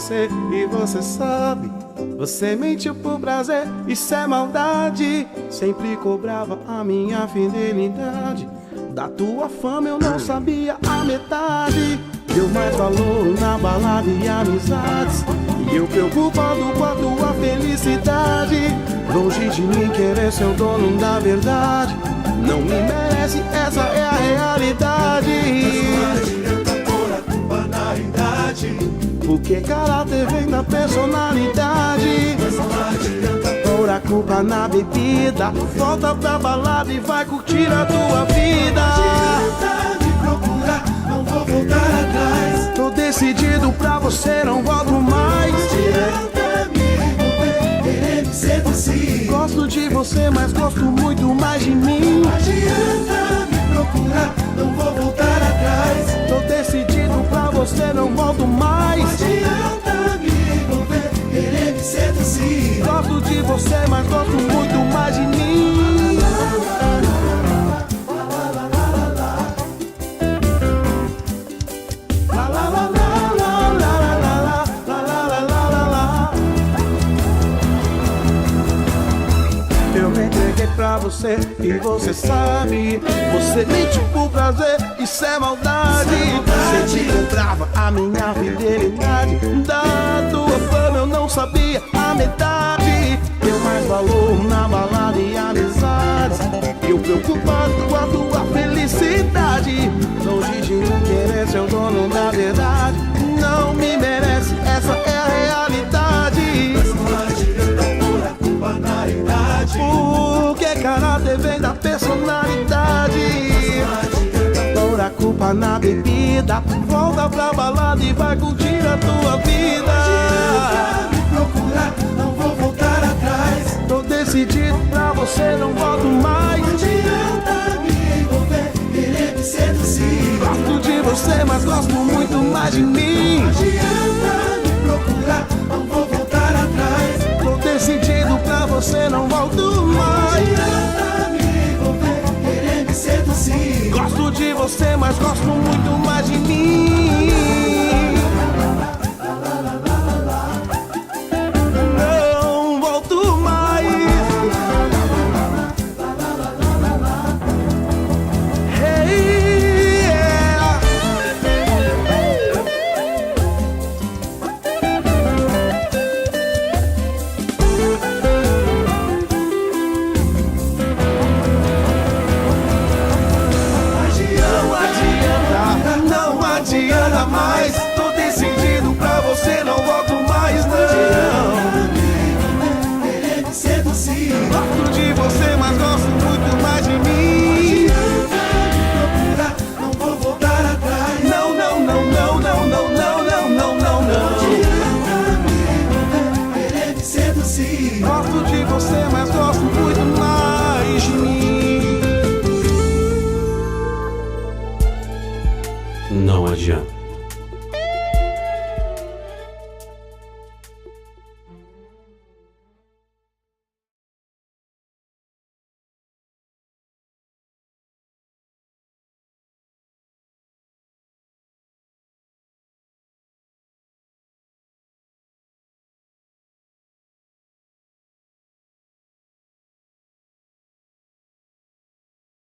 você e você sabe. Você mentiu por prazer, isso é maldade. Sempre cobrava a minha fidelidade. Da tua fama eu não sabia a metade. Deu mais valor na balada e amizades. E eu preocupado com a tua felicidade. Longe de mim querer ser o dono da verdade. Não me merece, essa é a realidade. Pôr a culpa na idade. Porque caráter vem da personalidade. Pôr a culpa na bebida. Volta pra balada e vai curtir a tua vida. Adianta me procurar, não vou voltar atrás. Tô decidido pra você, não volto mais. Adianta me envolver, querer me seduzir. Gosto de você, mas gosto muito mais de mim. Adianta me procurar, não vou voltar atrás. Tô decidido pra você, não volto mais. Adianta me envolver, querer me seduzir. Gosto de você, mas gosto muito mais de mim. Eu me entreguei pra você e você sabe. Você mentiu por prazer, isso é maldade. Você cobrava a minha fidelidade. Da tua fama eu não sabia a metade. Deu mais valor na balada e amizades. Eu preocupado com a tua felicidade. Longe de mim querer ser o dono da verdade. Não me merece, essa é a realidade. Não adianta pôr a culpa na idade. Porque caráter vem da personalidade. Pôr a culpa na bebida. Volta pra balada e vai curtir a tua vida. Adianta me procurar, não vou voltar atrás. Tô decidido pra você, não volto mais. Adianta me envolver, querer me seduzir. Gosto de você, mas gosto muito mais de mim. Adianta me procurar, não vou voltar atrás. Tô decidido pra você, não volto mais. Adianta me envolver, querer me seduzir. Gosto de você, mas gosto muito mais de